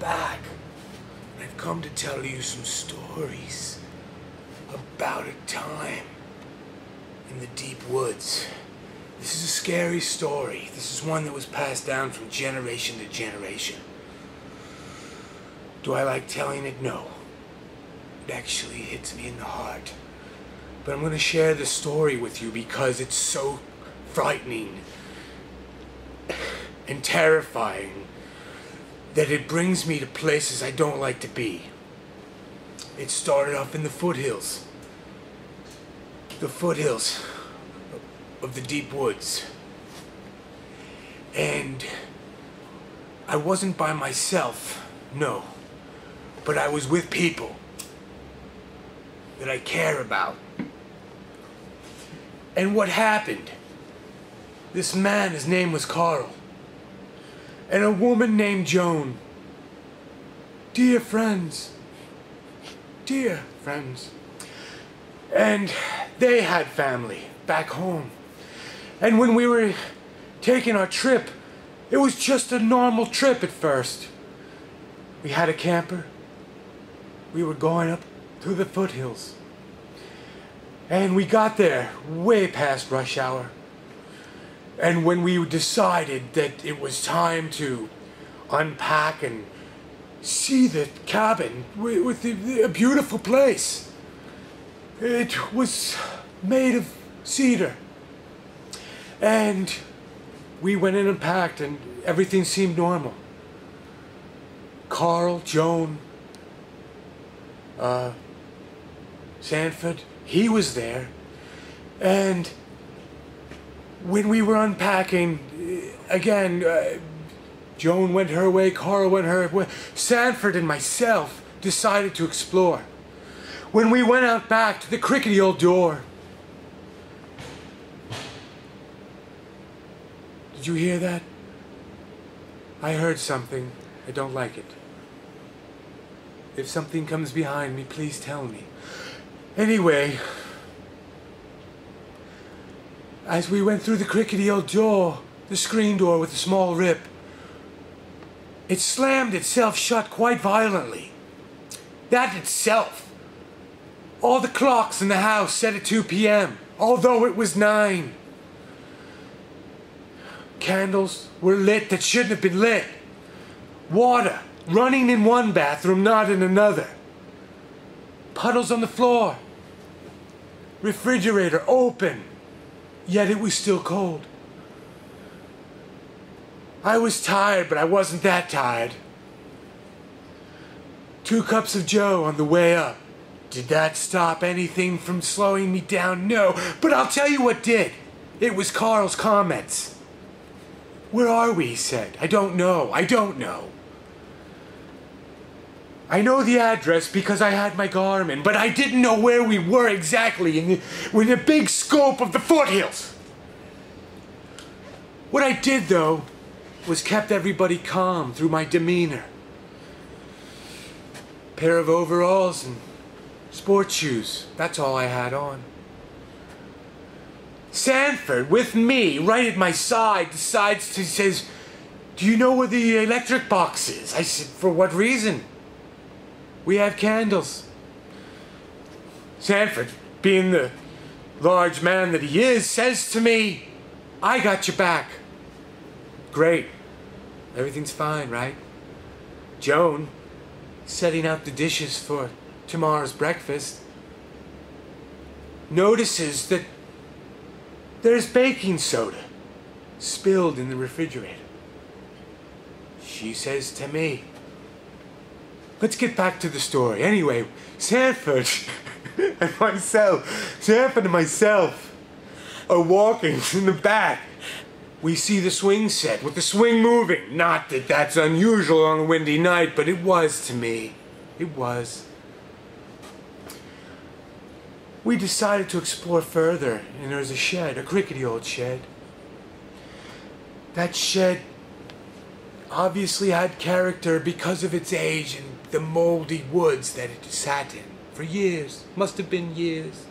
back. And I've come to tell you some stories about a time in the deep woods. This is a scary story. This is one that was passed down from generation to generation. Do I like telling it? No. It actually hits me in the heart. But I'm going to share this story with you because it's so frightening and terrifying that it brings me to places I don't like to be. It started off in the foothills. The foothills of the deep woods. And I wasn't by myself, no. But I was with people that I care about. And what happened? This man, his name was Carl. And a woman named Joan. Dear friends. Dear friends. And they had family back home. And when we were taking our trip, it was just a normal trip at first. We had a camper. We were going up through the foothills. And we got there way past rush hour. And when we decided that it was time to unpack and see the cabin with a beautiful place. It was made of cedar. And we went in and packed and everything seemed normal. Carl, Joan, Sanford, he was there. And when we were unpacking, again, Joan went her way, Carl went her way. Sanford and myself decided to explore. When we went out back to the crickety old door. Did you hear that? I heard something. I don't like it. If something comes behind me, please tell me. Anyway, as we went through the crickety old door, the screen door with a small rip, it slammed itself shut quite violently. That itself. All the clocks in the house set at 2 p.m., although it was 9. Candles were lit that shouldn't have been lit. Water running in one bathroom, not in another. Puddles on the floor. Refrigerator open, yet it was still cold. I was tired, but I wasn't that tired. 2 cups of Joe on the way up. Did that stop anything from slowing me down? No, but I'll tell you what did. It was Carl's comments. Where are we, he said. I don't know. I don't know. I know the address because I had my Garmin, but I didn't know where we were exactly in the big scope of the foothills. What I did, though, was kept everybody calm through my demeanor. Pair of overalls and sports shoes. That's all I had on. Sanford, with me, right at my side, says, do you know where the electric box is? I said, for what reason? We have candles. Sanford, being the large man that he is, says to me, I got your back. Great. Everything's fine, right? Joan, setting out the dishes for tomorrow's breakfast, notices that there's baking soda spilled in the refrigerator. She says to me, let's get back to the story. Anyway, Sanford and myself are walking in the back. We see the swing set with the swing moving. Not that that's unusual on a windy night, but it was to me. It was. We decided to explore further, and there was a shed, a crickety old shed. That shed obviously had character because of its age and the moldy woods that it sat in for years. Must have been years.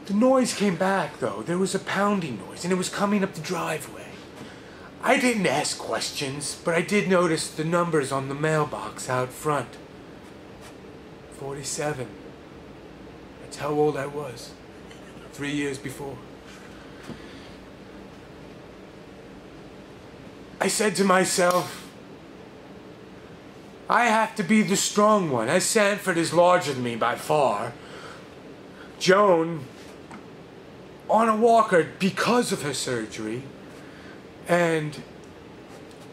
The noise came back, though. There was a pounding noise, and it was coming up the driveway. I didn't ask questions, but I did notice the numbers on the mailbox out front. 47. That's how old I was. 3 years before. I said to myself, I have to be the strong one, as Sanford is larger than me by far. Joan, on a walker because of her surgery, and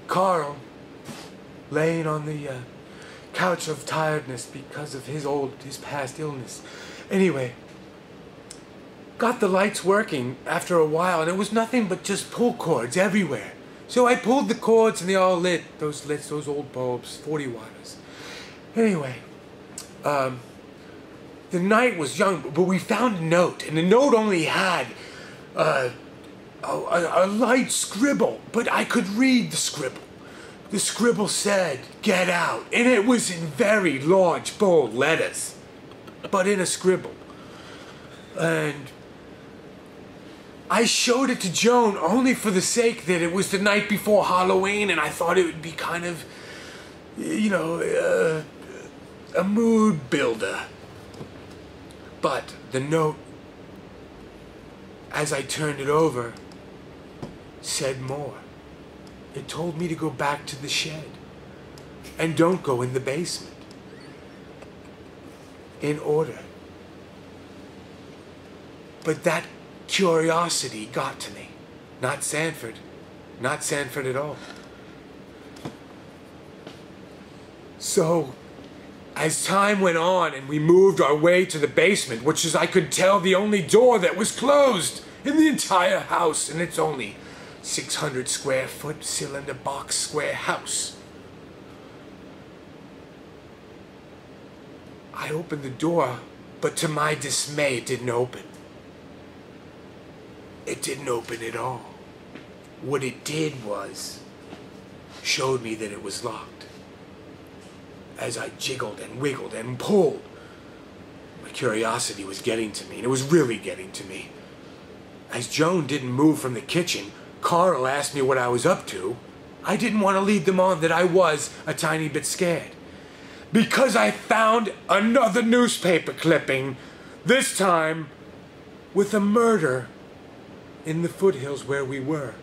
Carl, laying on the couch of tiredness because of his past illness. Anyway, got the lights working after a while, and it was nothing but just pull cords everywhere. So I pulled the cords and they all lit, those old bulbs, 40 watters. Anyway, the night was young, but we found a note, and the note only had a light scribble, but I could read the scribble. The scribble said, "Get out," and it was in very large, bold letters, but in a scribble. And I showed it to Joan only for the sake that it was the night before Halloween, and I thought it would be kind of, you know, a mood builder. But the note, as I turned it over, said more. It told me to go back to the shed and don't go in the basement. In order. But that curiosity got to me. Not Sanford. Not Sanford at all. So, as time went on and we moved our way to the basement, which is, I could tell, the only door that was closed in the entire house, and it's only 600 square foot cylinder box square house. I opened the door, but to my dismay, it didn't open. It didn't open at all. What it did was showed me that it was locked. As I jiggled and wiggled and pulled, my curiosity was getting to me, and it was really getting to me. As Joan didn't move from the kitchen, Carl asked me what I was up to. I didn't want to lead them on that I was a tiny bit scared. Because I found another newspaper clipping, this time with a murder in the foothills where we were,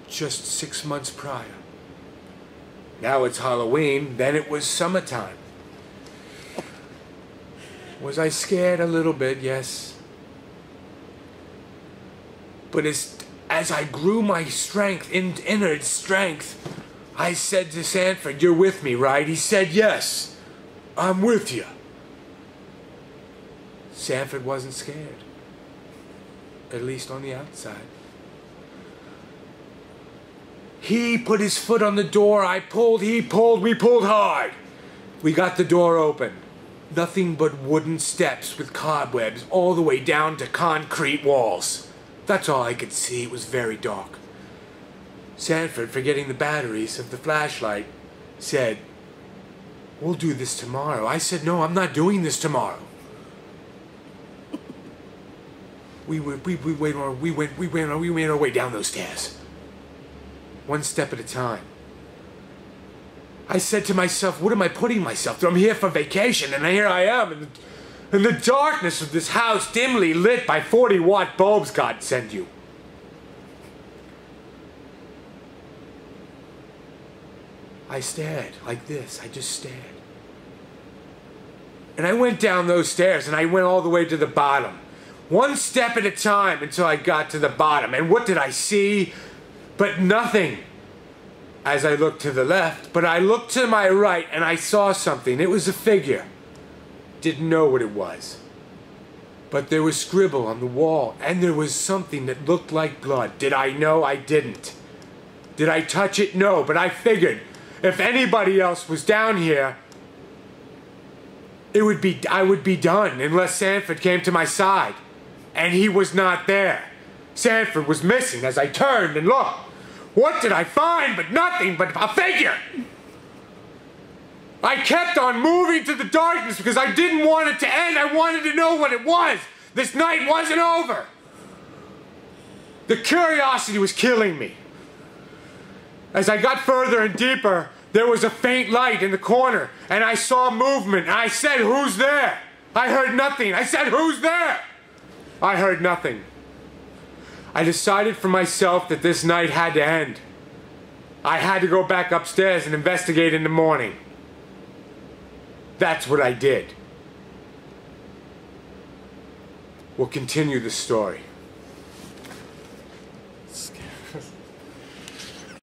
just 6 months prior. Now it's Halloween, then it was summertime. Was I scared a little bit? Yes. But as I grew my strength, inner strength, I said to Sanford, "You're with me, right?" He said, "Yes, I'm with you." Sanford wasn't scared. At least on the outside. He put his foot on the door, I pulled, he pulled, we pulled hard. We got the door open. Nothing but wooden steps with cobwebs all the way down to concrete walls. That's all I could see. It was very dark. Sanford, forgetting the batteries of the flashlight, said, "We'll do this tomorrow." I said, "No, I'm not doing this tomorrow." We went our way down those stairs. One step at a time. I said to myself, what am I putting myself through? I'm here for vacation, and here I am in the darkness of this house, dimly lit by 40-watt bulbs God sent you. I stared like this. I just stared. And I went down those stairs, and I went all the way to the bottom. One step at a time until I got to the bottom. And what did I see? But nothing. As I looked to the left, but I looked to my right and I saw something. It was a figure. Didn't know what it was. But there was scribble on the wall, and there was something that looked like blood. Did I know? I didn't. Did I touch it? No, but I figured if anybody else was down here, I would be done unless Sanford came to my side. And he was not there. Sanford was missing as I turned and looked. What did I find? But nothing but a figure. I kept on moving to the darkness because I didn't want it to end. I wanted to know what it was. This night wasn't over. The curiosity was killing me. As I got further and deeper, there was a faint light in the corner, and I saw movement, and I said, "Who's there?" I heard nothing. I said, "Who's there?" I heard nothing. I decided for myself that this night had to end. I had to go back upstairs and investigate in the morning. That's what I did. We'll continue the story.